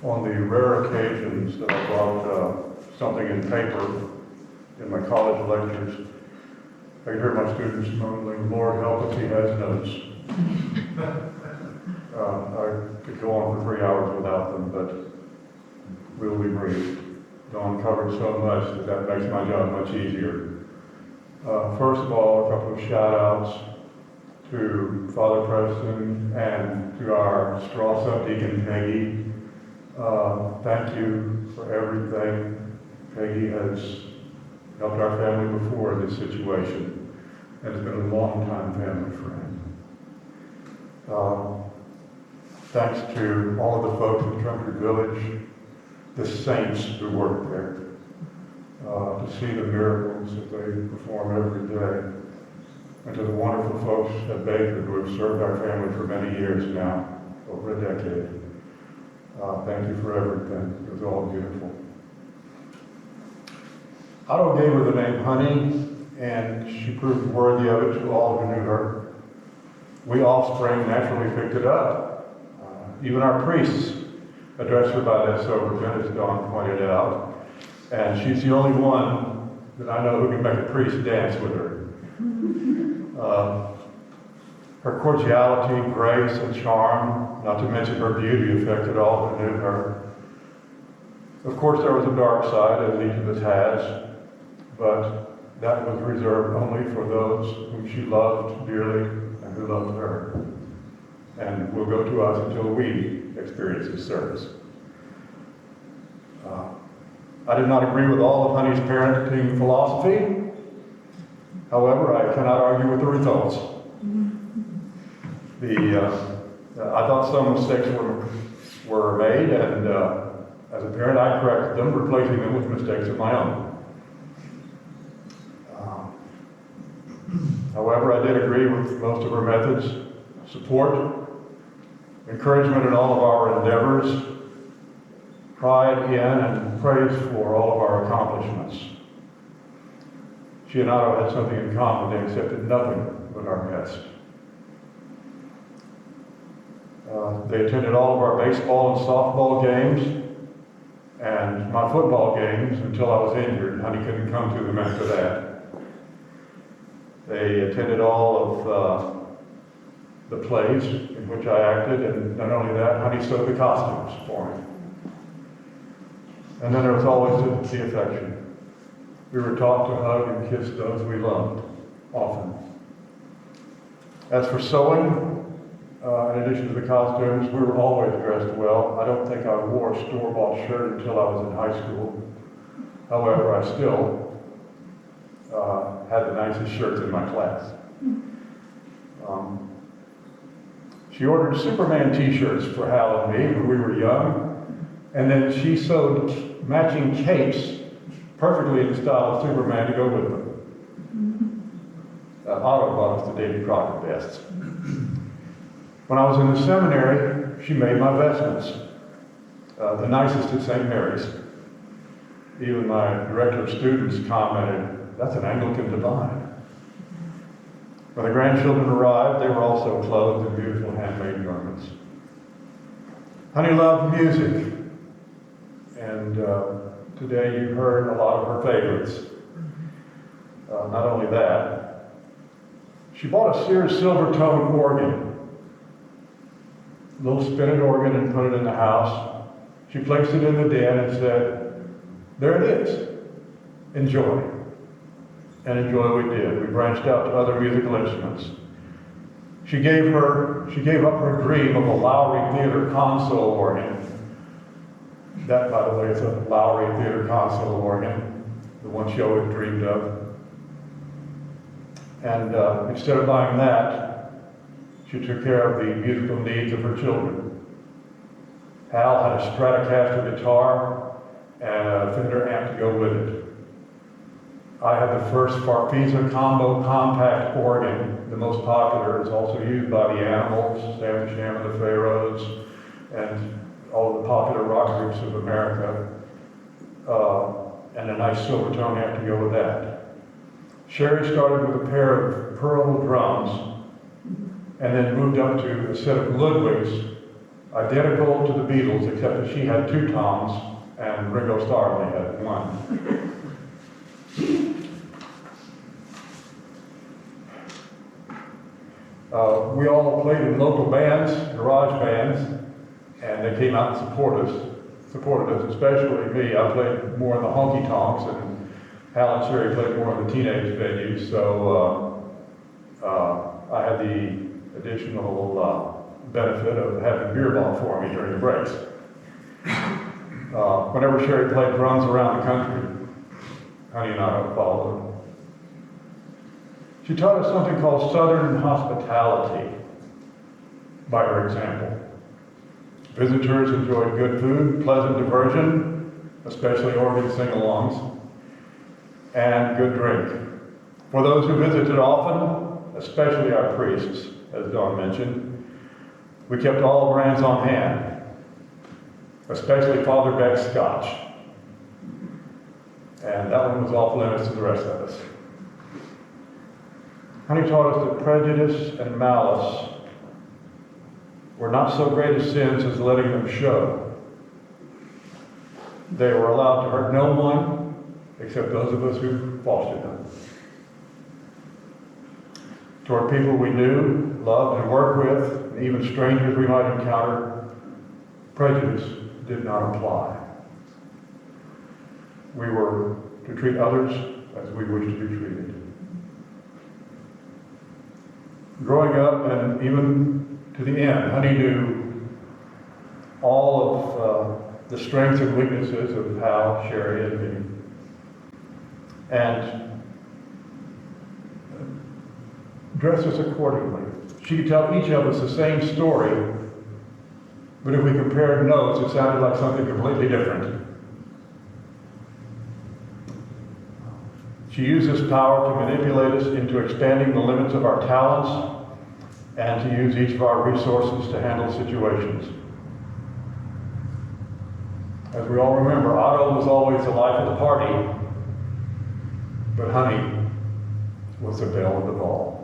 on the rare occasions that I brought something in paper in my college lectures, I hear my students mumbling, "Lord help us, he has notes." I could go on for 3 hours without them, but we'll be brief. Dawn covered so much that makes my job much easier. First of all, a couple of shout-outs to Father Preston and to our straw subdeacon Peggy. Thank you for everything. Peggy has helped our family before in this situation and has been a long-time family friend. Thanks to all of the folks at Trumpeter Village, the saints who work there, to see the miracles that they perform every day, and to the wonderful folks at Baker who have served our family for many years now, over a decade. Thank you for everything. It was all beautiful. Otto gave her the name Honey, and she proved worthy of it to all who knew her. We offspring naturally picked it up. Even our priests address her by that sobriquet, as Dawn pointed out. And she's the only one that I know who can make a priest dance with her. Her cordiality, grace, and charm, not to mention her beauty, affected all who knew her. Of course, there was a dark side, as each of us has, but that was reserved only for those whom she loved dearly and who loved her. And will go to us until we experience His service. I did not agree with all of Honey's parenting philosophy. However, I cannot argue with the results. I thought some mistakes were made, and as a parent, I corrected them, replacing them with mistakes of my own. However, I did agree with most of her methods: support, encouragement in all of our endeavors, pride in and praise for all of our accomplishments. She and Otto had something in common. They accepted nothing but our best. They attended all of our baseball and softball games and my football games until I was injured. Honey couldn't come to them after that. They attended all of the plays in which I acted, and not only that, Honey sewed the costumes for me. And then there was always the affection. We were taught to hug and kiss those we loved, often. As for sewing, in addition to the costumes, we were always dressed well. I don't think I wore a store-bought shirt until I was in high school. However, I still had the nicest shirts in my class. She ordered Superman t-shirts for Hal and me when we were young, and then she sewed matching capes perfectly in the style of Superman to go with them. Otto bought us the Davy Crockett vests. When I was in the seminary, she made my vestments, the nicest at St. Mary's. Even my director of students commented, "That's an Anglican divine." When the grandchildren arrived, they were also clothed in beautiful handmade garments. Honey loved music, and today you heard a lot of her favorites. Not only that, she bought a Sears Silvertone organ, a little spinet organ, and put it in the house. She placed it in the den and said, "There it is. Enjoy." And enjoy we did. We branched out to other musical instruments. She gave up her dream of a Lowry Theater console organ. That, by the way, is a Lowry Theater console organ, the one she always dreamed of. And instead of buying that, she took care of the musical needs of her children. Hal had a Stratocaster guitar and a Fender amp to go with it. I had the first Farfisa combo compact organ, the most popular. It's also used by the Animals, Sam the Sham and the Pharaohs, and all of the popular rock groups of America, and a nice Silvertone amp to go with that. Sherry started with a pair of Pearl drums, and then moved up to a set of Ludwigs identical to the Beatles, except that she had 2 Toms and Ringo Starr only had 1. We all played in local bands, garage bands, and they came out and supported us, especially me. I played more in the honky-tonks, and Hal and Sherry played more in the teenage venues, so I had the additional benefit of having beer ball for me during the breaks. Whenever Sherry played runs around the country, Honey and I would follow her. She taught us something called Southern hospitality by her example. Visitors enjoyed good food, pleasant diversion, especially organ sing-alongs, and good drink. For those who visited often, especially our priests, as Dawn mentioned, we kept all brands on hand, especially Father Beck's Scotch. And that one was off limits to the rest of us. Honey taught us that prejudice and malice were not so great as sins as letting them show. They were allowed to hurt no one except those of us who fostered them. Toward people we knew, loved, and worked with, and even strangers we might encounter, prejudice did not apply. We were to treat others as we wish to be treated. Growing up, and even to the end, Honey knew all of the strengths and weaknesses of Hal, Sherry, and me. And dressed us accordingly. She could tell each of us the same story, but if we compared notes, it sounded like something completely different. She used this power to manipulate us into expanding the limits of our talents and to use each of our resources to handle situations. As we all remember, Otto was always the life of the party, but Honey was the belle of the ball.